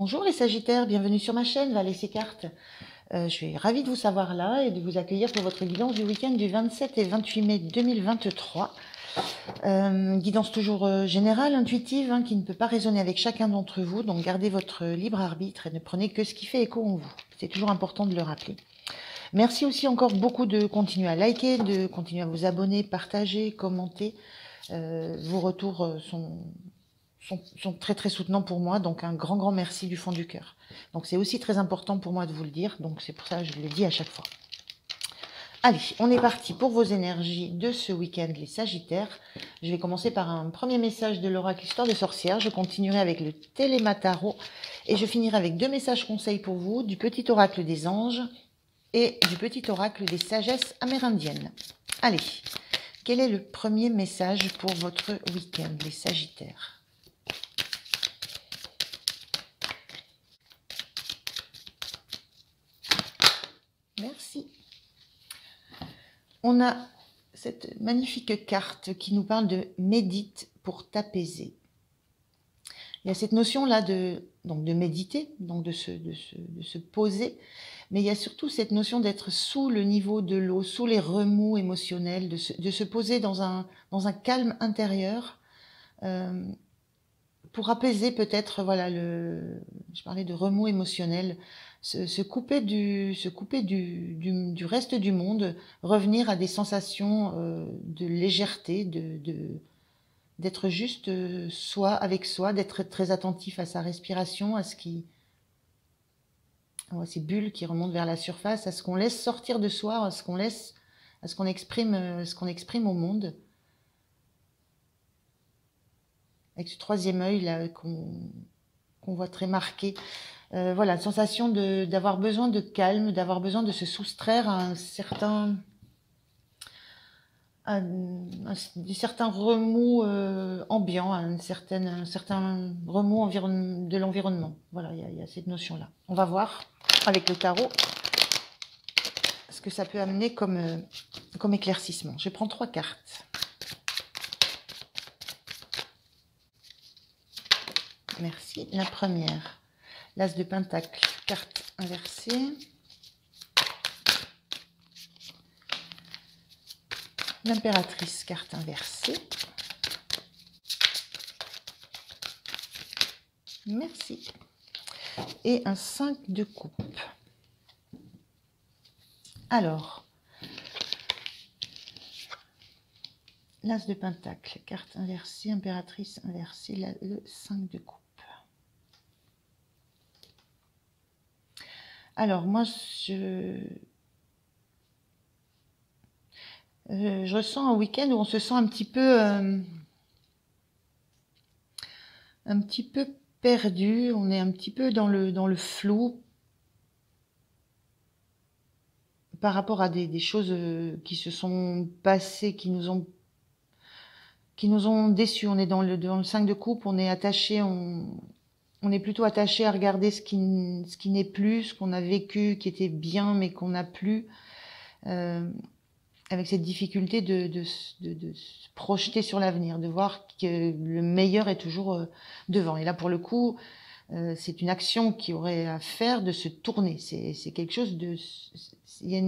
Bonjour les Sagittaires, bienvenue sur ma chaîne Valet ses cartes. Je suis ravie de vous savoir là et de vous accueillir pour votre guidance du week-end du 27 et 28 mai 2023. Guidance toujours générale, intuitive, qui ne peut pas résonner avec chacun d'entre vous, donc gardez votre libre arbitre et ne prenez que ce qui fait écho en vous. C'est toujours important de le rappeler. Merci aussi encore beaucoup de continuer à liker, de continuer à vous abonner, partager, commenter. Vos retours sont très très soutenants pour moi, donc un grand merci du fond du cœur. Donc c'est aussi très important pour moi de vous le dire, donc c'est pour ça que je le dis à chaque fois. Allez, on est parti pour vos énergies de ce week-end, les Sagittaires. Je vais commencer par un premier message de l'oracle Histoire de Sorcière. Je continuerai avec le Téléma-Tarot et je finirai avec deux messages conseils pour vous, du petit oracle des anges et du petit oracle des sagesses amérindiennes. Allez, quel est le premier message pour votre week-end, les Sagittaires ? Merci. On a cette magnifique carte qui nous parle de médite pour t'apaiser. Il y a cette notion-là de méditer, donc de se poser, mais il y a surtout cette notion d'être sous le niveau de l'eau, sous les remous émotionnels, de se poser dans un calme intérieur, pour apaiser peut-être, voilà, je parlais de remous émotionnels, se couper du reste du monde, revenir à des sensations de légèreté, d'être juste soi avec soi, d'être très attentif à sa respiration, à ces bulles qui remontent vers la surface, à ce qu'on laisse sortir de soi, à ce qu'on exprime au monde. Avec ce troisième œil là qu'on voit très marqué. Voilà, sensation d'avoir besoin de calme, d'avoir besoin de se soustraire à des certains remous ambiants, à un certain remous de l'environnement. Voilà, il y a cette notion-là. On va voir avec le tarot ce que ça peut amener comme éclaircissement. Je prends 3 cartes. Merci. La première, l'As de Pentacle, carte inversée. L'Impératrice, carte inversée. Merci. Et un 5 de coupe. Alors, l'As de Pentacle, carte inversée, Impératrice inversée, le 5 de coupe. Alors, moi, je ressens un week-end où on se sent un petit peu perdu, on est un petit peu dans le flou par rapport à des choses qui se sont passées, qui nous ont déçus. On est dans le 5 de coupe, on est attaché, on est plutôt attaché à regarder ce qui n'est plus, ce qu'on a vécu, qui était bien, mais qu'on n'a plus, avec cette difficulté de se projeter sur l'avenir, de voir que le meilleur est toujours devant. Et là, pour le coup, c'est une action qui aurait à faire de se tourner. C'est quelque chose il y a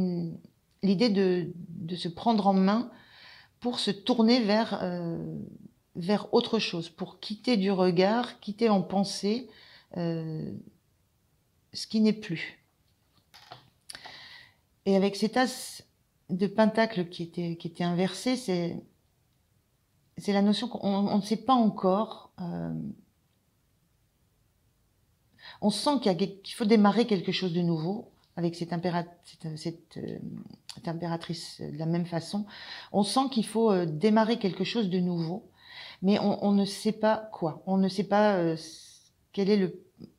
l'idée de se prendre en main pour se tourner vers autre chose, pour quitter du regard, quitter en pensée ce qui n'est plus. Et avec cet as de pentacle qui était inversé, c'est la notion qu'on ne sait pas encore. On sent qu'il faut démarrer quelque chose de nouveau avec cette impératrice de la même façon. On sent qu'il faut démarrer quelque chose de nouveau, mais on ne sait pas quoi. On ne sait pas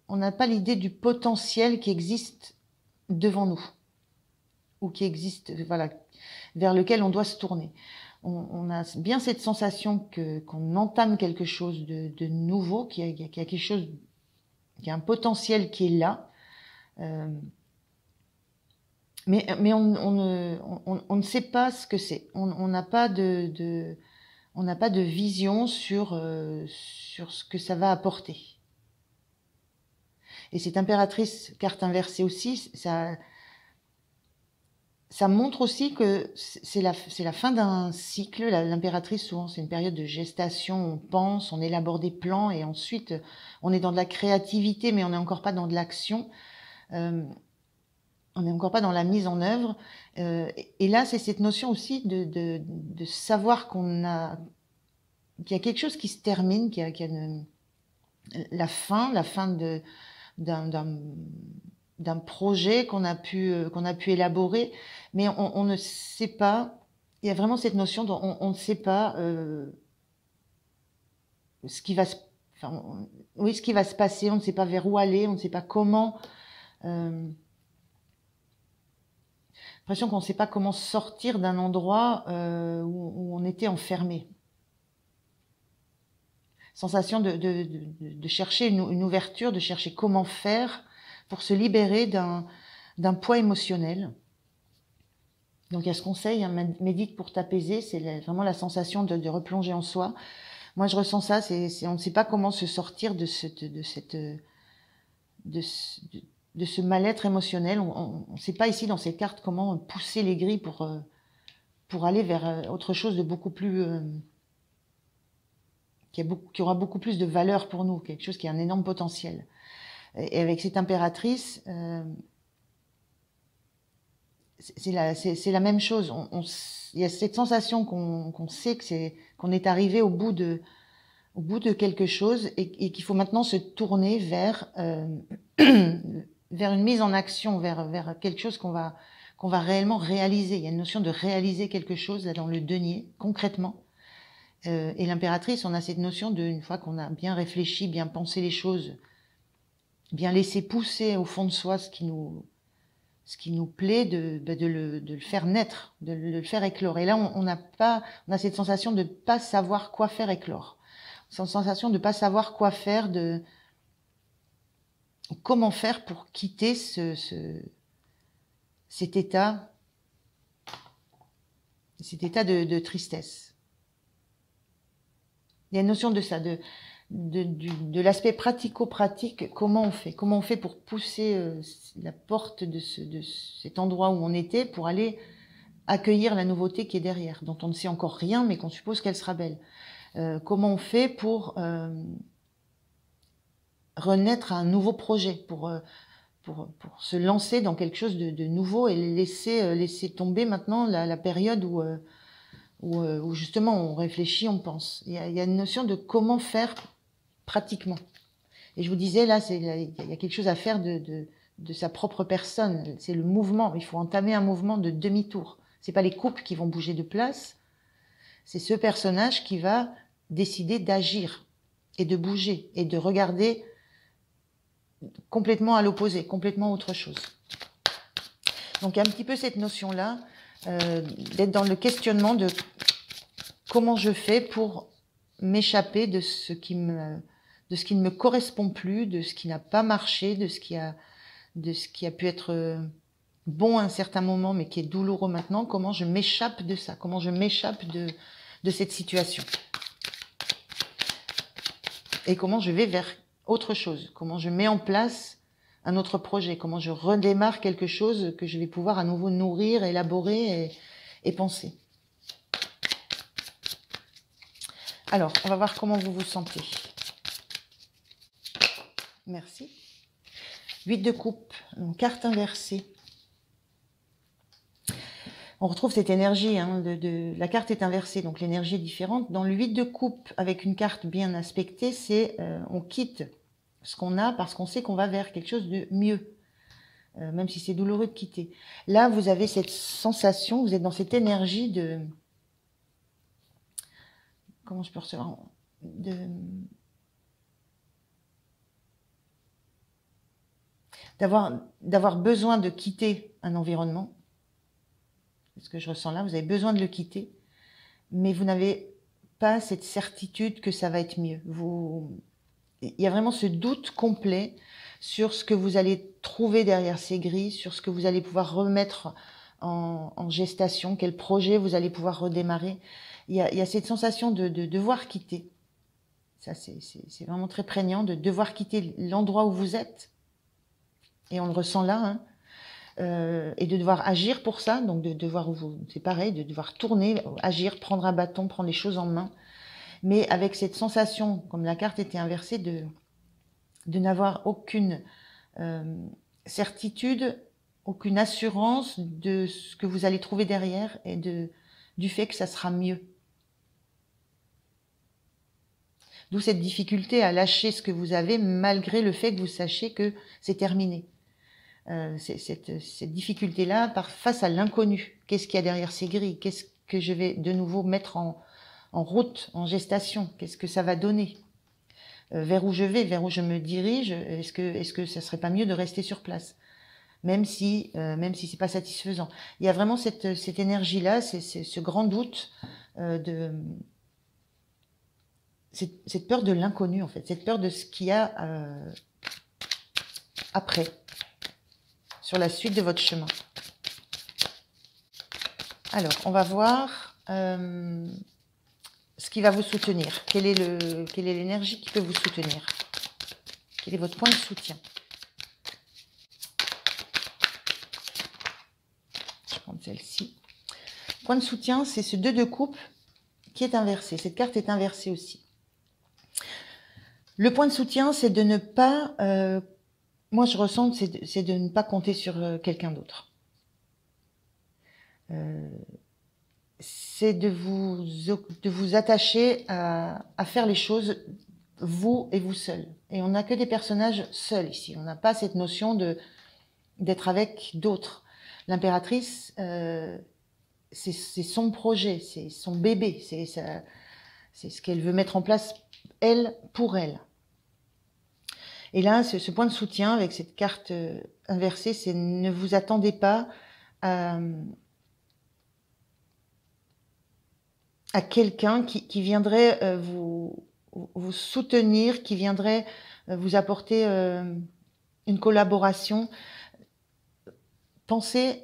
on n'a pas l'idée du potentiel qui existe devant nous, ou qui existe, voilà, vers lequel on doit se tourner. On a bien cette sensation qu'on entame quelque chose de nouveau, qu'il y a quelque chose, qu'il y a un potentiel qui est là, mais on ne sait pas ce que c'est. On n'a pas de vision sur ce que ça va apporter. Et cette impératrice, carte inversée aussi, ça montre aussi que c'est la fin d'un cycle. L'impératrice, souvent, c'est une période de gestation. On pense, on élabore des plans et ensuite, on est dans de la créativité, mais on n'est encore pas dans de l'action. On n'est encore pas dans la mise en œuvre. Et là, c'est cette notion aussi de savoir qu'il y a quelque chose qui se termine, qu'il y a la fin d'un projet qu'on a pu élaborer, mais on ne sait pas. Il y a vraiment cette notion on ne sait pas ce qui va se passer, on ne sait pas vers où aller, on ne sait pas comment. L'impression qu'on ne sait pas comment sortir d'un endroit où on était enfermé. Sensation de chercher une ouverture, de chercher comment faire pour se libérer d'un poids émotionnel. Donc il y a ce conseil, hein, médite pour t'apaiser, c'est vraiment la sensation de replonger en soi. Moi je ressens ça, on ne sait pas comment se sortir de ce mal-être émotionnel. On ne sait pas ici dans ces cartes comment pousser les grilles pour aller vers autre chose de beaucoup plus qui aura beaucoup plus de valeur pour nous, quelque chose qui a un énorme potentiel. Et avec cette impératrice, c'est la même chose. Il y a cette sensation qu'on sait qu'on est arrivé au bout de quelque chose et qu'il faut maintenant se tourner vers vers une mise en action, vers quelque chose qu'on va réellement réaliser. Il y a une notion de réaliser quelque chose là dans le denier, concrètement. Et l'impératrice, on a cette notion une fois qu'on a bien réfléchi, bien pensé les choses, bien laissé pousser au fond de soi ce qui nous plaît, de le faire naître, de le faire éclore. Et là, on a cette sensation de pas savoir quoi faire éclore. Cette sensation de pas savoir quoi faire, comment faire pour quitter cet état de tristesse. Il y a une notion de ça, de l'aspect pratico-pratique. Comment on fait pour pousser la porte de cet endroit où on était pour aller accueillir la nouveauté qui est derrière, dont on ne sait encore rien, mais qu'on suppose qu'elle sera belle. Comment on fait pour renaître à un nouveau projet, pour se lancer dans quelque chose de nouveau et laisser tomber maintenant la période où justement on réfléchit, on pense. Il y a une notion de comment faire pratiquement. Et je vous disais, là, il y a quelque chose à faire de sa propre personne. C'est le mouvement. Il faut entamer un mouvement de demi-tour. C'est pas les couples qui vont bouger de place. C'est ce personnage qui va décider d'agir et de bouger et de regarder complètement à l'opposé, complètement autre chose. Donc, il y a un petit peu cette notion-là, d'être dans le questionnement de comment je fais pour m'échapper de ce qui ne me correspond plus, de ce qui n'a pas marché, de ce qui a pu être bon à un certain moment, mais qui est douloureux maintenant. Comment je m'échappe de ça? Comment je m'échappe de cette situation? Et comment je vais vers autre chose? Comment je mets en place un autre projet? Comment je redémarre quelque chose que je vais pouvoir à nouveau nourrir, élaborer et penser? Alors, on va voir comment vous vous sentez. Merci. 8 de coupe, une carte inversée. On retrouve cette énergie, hein, la carte est inversée, donc l'énergie est différente. Dans le 8 de coupe, avec une carte bien aspectée, c'est on quitte ce qu'on a parce qu'on sait qu'on va vers quelque chose de mieux, même si c'est douloureux de quitter. Là, vous avez cette sensation, vous êtes dans cette énergie de... Comment je peux recevoir d'avoir besoin de quitter un environnement. C'est ce que je ressens là, vous avez besoin de le quitter, mais vous n'avez pas cette certitude que ça va être mieux. Il y a vraiment ce doute complet sur ce que vous allez trouver derrière ces grilles, sur ce que vous allez pouvoir remettre en gestation, quel projet vous allez pouvoir redémarrer. Il y a cette sensation de devoir quitter. Ça, c'est vraiment très prégnant, de devoir quitter l'endroit où vous êtes et on le ressent là, hein, et de devoir agir pour ça, donc de devoir, c'est pareil, de devoir tourner, agir, prendre un bâton, prendre les choses en main, mais avec cette sensation, comme la carte était inversée, de n'avoir aucune certitude, aucune assurance de ce que vous allez trouver derrière et du fait que ça sera mieux. D'où cette difficulté à lâcher ce que vous avez malgré le fait que vous sachiez que c'est terminé. Cette difficulté-là face à l'inconnu. Qu'est-ce qu'il y a derrière ces grilles? Qu'est-ce que je vais de nouveau mettre en route, en gestation? Qu'est-ce que ça va donner? Vers où je vais, vers où je me dirige? Est-ce que ça serait pas mieux de rester sur place? Même si c'est pas satisfaisant. Il y a vraiment cette énergie-là, ce grand doute cette peur de l'inconnu, en fait, cette peur de ce qu'il y a après, sur la suite de votre chemin. Alors, on va voir ce qui va vous soutenir. Quelle est l'énergie qui peut vous soutenir? Quel est votre point de soutien? Je vais prendre celle-ci. Point de soutien, c'est ce 2 de coupe qui est inversé. Cette carte est inversée aussi. Le point de soutien, c'est de ne pas... moi, je ressens que c'est de ne pas compter sur quelqu'un d'autre. C'est de vous attacher à faire les choses, vous et vous seul. Et on n'a que des personnages seuls ici. On n'a pas cette notion d'être avec d'autres. L'impératrice, c'est son projet, c'est son bébé, c'est ce qu'elle veut mettre en place, elle, pour elle. Et là, ce point de soutien avec cette carte inversée, c'est ne vous attendez pas à quelqu'un qui viendrait vous soutenir, qui viendrait vous apporter une collaboration. Pensez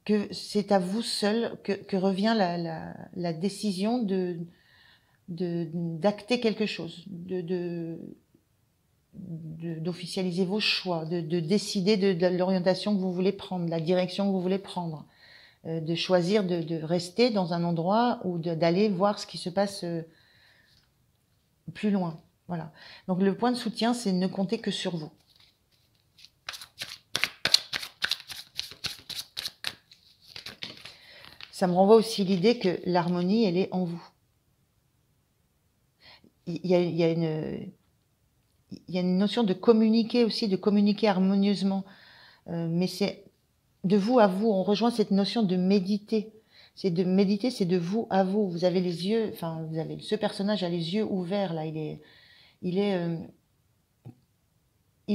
que c'est à vous seul que revient la décision d'acter quelque chose, d'officialiser vos choix, de décider de l'orientation que vous voulez prendre, la direction que vous voulez prendre, de choisir de rester dans un endroit ou d'aller voir ce qui se passe plus loin. Voilà. Donc le point de soutien, c'est ne compter que sur vous. Ça me renvoie aussi l'idée que l'harmonie, elle est en vous. Il y a une notion de communiquer aussi, de communiquer harmonieusement. Mais c'est de vous à vous. On rejoint cette notion de méditer. C'est de méditer, c'est de vous à vous. Vous avez les yeux, enfin, ce personnage a les yeux ouverts là. Il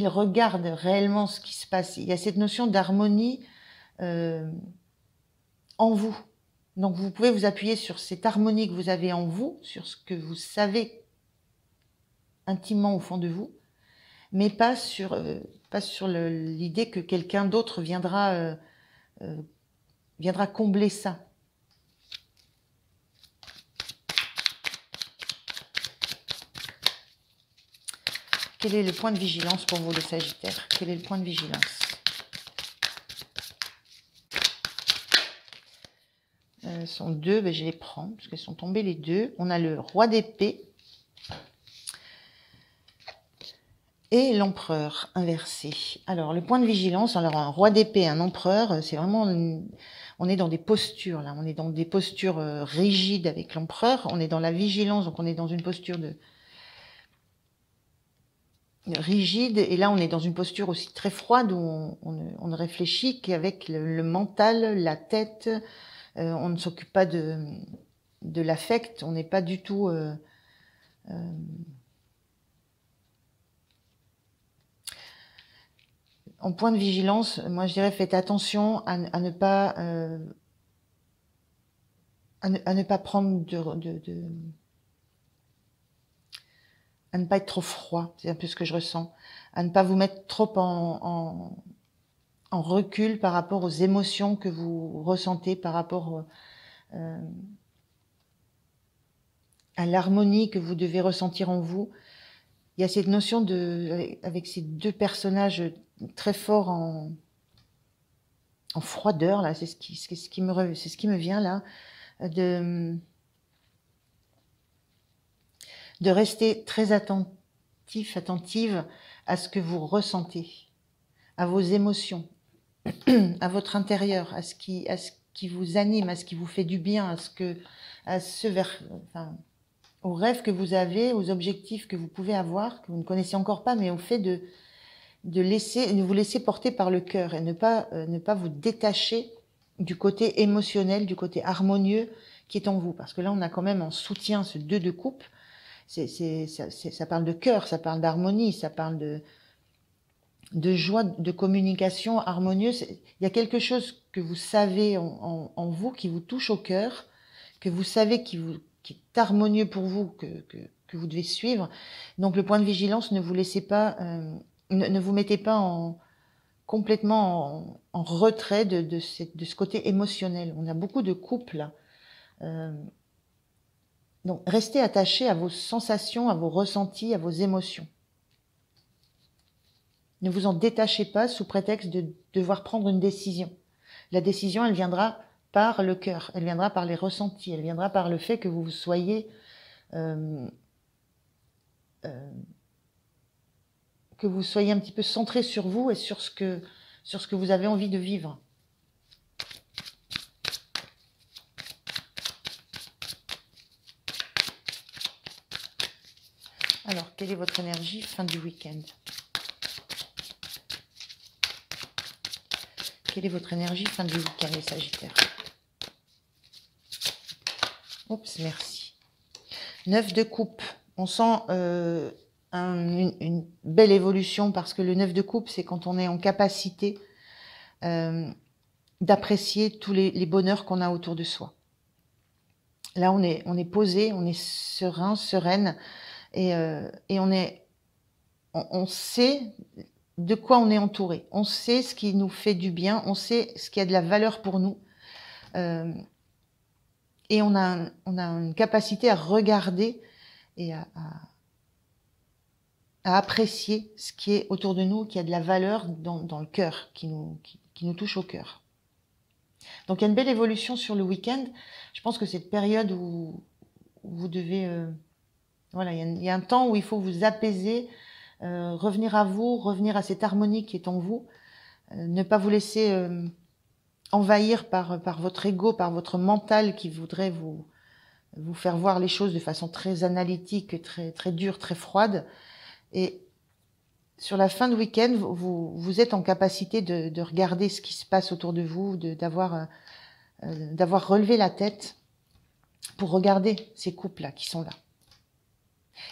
regarde réellement ce qui se passe. Il y a cette notion d'harmonie en vous. Donc vous pouvez vous appuyer sur cette harmonie que vous avez en vous, sur ce que vous savez intimement au fond de vous, mais pas sur l'idée que quelqu'un d'autre viendra combler ça. Quel est le point de vigilance pour vous, les Sagittaires? Quel est le point de vigilance? Sont deux, ben je les prends, parce qu'elles sont tombées les deux. On a le roi d'épée et l'empereur inversé. Alors, le point de vigilance, alors un roi d'épée, un empereur, c'est vraiment... on est dans des postures, là. On est dans des postures rigides avec l'empereur. On est dans la vigilance, donc on est dans une posture rigide. Et là, on est dans une posture aussi très froide, où on ne réfléchit qu'avec le mental, la tête. On ne s'occupe pas de l'affect. On n'est pas du tout... en point de vigilance, moi je dirais faites attention à ne pas prendre à ne pas être trop froid, c'est un peu ce que je ressens, à ne pas vous mettre trop en recul par rapport aux émotions que vous ressentez, par rapport à l'harmonie que vous devez ressentir en vous. Il y a cette notion avec ces deux personnages très fort en froideur, là, c'est ce qui me vient là, de rester très attentive à ce que vous ressentez, à vos émotions, à votre intérieur, à ce qui vous anime, à ce qui vous fait du bien, enfin, aux rêves que vous avez, aux objectifs que vous pouvez avoir, que vous ne connaissez encore pas, mais au fait de vous laisser porter par le cœur et ne pas vous détacher du côté émotionnel, du côté harmonieux qui est en vous. Parce que là, on a quand même en soutien ce 2 de coupe. Ça parle de cœur, ça parle d'harmonie, ça parle de joie, de communication harmonieuse. Il y a quelque chose que vous savez en vous, qui vous touche au cœur, que vous savez qui est harmonieux pour vous, que vous devez suivre. Donc le point de vigilance, ne vous laissez pas, ne vous mettez pas complètement en retrait de ce côté émotionnel. On a beaucoup de couples là. Donc restez attachés à vos sensations, à vos ressentis, à vos émotions. Ne vous en détachez pas sous prétexte de devoir prendre une décision. La décision, elle viendra par le cœur, elle viendra par les ressentis, elle viendra par le fait que vous soyez un petit peu centré sur vous et sur ce que vous avez envie de vivre. Alors, quelle est votre énergie fin du week-end? Quelle est votre énergie fin du week-end, les Sagittaires? Oups, merci. 9 de coupe. On sent une belle évolution parce que le 9 de coupe, c'est quand on est en capacité d'apprécier tous les bonheurs qu'on a autour de soi. Là, on est posé, on est serein, sereine et on sait de quoi on est entouré. On sait ce qui nous fait du bien, on sait ce qui a de la valeur pour nous. Et on a une capacité à regarder et à apprécier ce qui est autour de nous, qui a de la valeur dans le cœur, qui nous touche au cœur. Donc il y a une belle évolution sur le week-end. Je pense que cette période où vous devez... voilà, il y a un temps où il faut vous apaiser, revenir à vous, revenir à cette harmonie qui est en vous, ne pas vous laisser envahir par votre ego, par votre mental qui voudrait vous faire voir les choses de façon très analytique, très, très dure, très froide. Et sur la fin de week-end, vous êtes en capacité de regarder ce qui se passe autour de vous, d'avoir relevé la tête pour regarder ces couples-là qui sont là.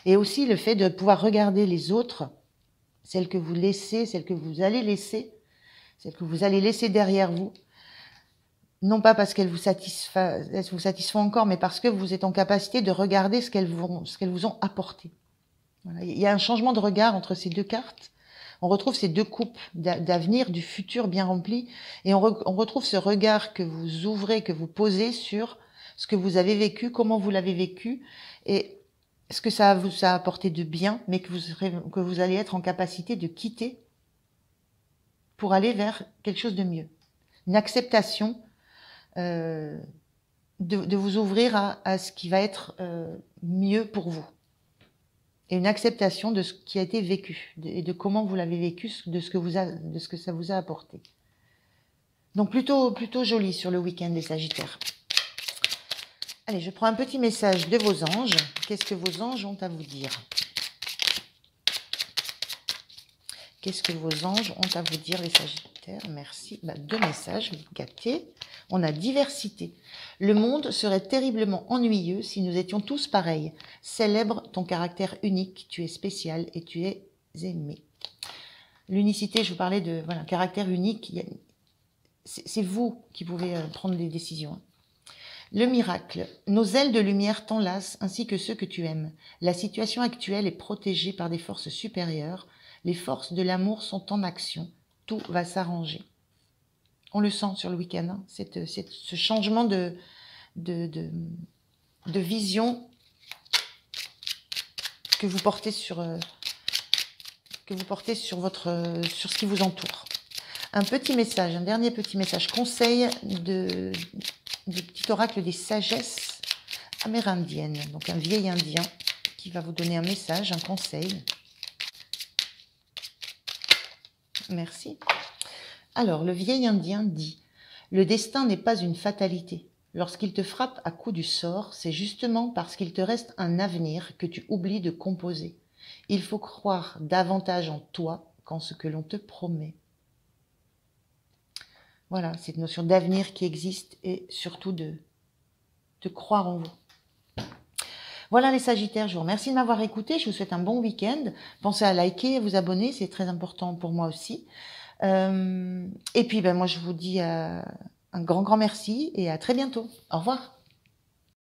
Et aussi le fait de pouvoir regarder les autres, celles que vous laissez, celles que vous allez laisser, celles que vous allez laisser derrière vous, non pas parce qu'elles vous satisfont encore, mais parce que vous êtes en capacité de regarder ce qu'elles vous ont apporté. Voilà. Il y a un changement de regard entre ces deux cartes. On retrouve ces deux coupes d'avenir, du futur bien rempli, et on retrouve ce regard que vous ouvrez, que vous posez sur ce que vous avez vécu, comment vous l'avez vécu, et ce que ça vous a apporté de bien, mais que vous allez être en capacité de quitter pour aller vers quelque chose de mieux. Une acceptation de vous ouvrir à ce qui va être mieux pour vous. Et une acceptation de ce qui a été vécu et de comment vous l'avez vécu, de ce que ça vous a apporté. Donc plutôt joli sur le week-end des Sagittaires. Allez, je prends un petit message de vos anges. Qu'est-ce que vos anges ont à vous dire? Qu'est-ce que vos anges ont à vous dire, les Sagittaires? Merci. 2 messages, gâtés. On a diversité. Le monde serait terriblement ennuyeux si nous étions tous pareils. Célèbre ton caractère unique. Tu es spécial et tu es aimé. L'unicité, je vous parlais de caractère unique. C'est vous qui pouvez prendre des décisions. Le miracle. Nos ailes de lumière t'enlacent ainsi que ceux que tu aimes. La situation actuelle est protégée par des forces supérieures. Les forces de l'amour sont en action. Tout va s'arranger. On le sent sur le week-end, hein, ce changement de vision que vous portez que vous portez sur sur ce qui vous entoure. Un petit message, un dernier petit message, conseil du petit oracle des sagesses amérindiennes. Donc un vieil indien qui va vous donner un message, un conseil. Merci. Alors, le vieil indien dit « Le destin n'est pas une fatalité. Lorsqu'il te frappe à coup du sort, c'est justement parce qu'il te reste un avenir que tu oublies de composer. Il faut croire davantage en toi qu'en ce que l'on te promet. » Voilà, cette notion d'avenir qui existe et surtout de croire en vous. Voilà les Sagittaires, je vous remercie de m'avoir écouté, je vous souhaite un bon week-end. Pensez à liker, à vous abonner, c'est très important pour moi aussi. Et puis moi je vous dis un grand merci et à très bientôt. Au revoir.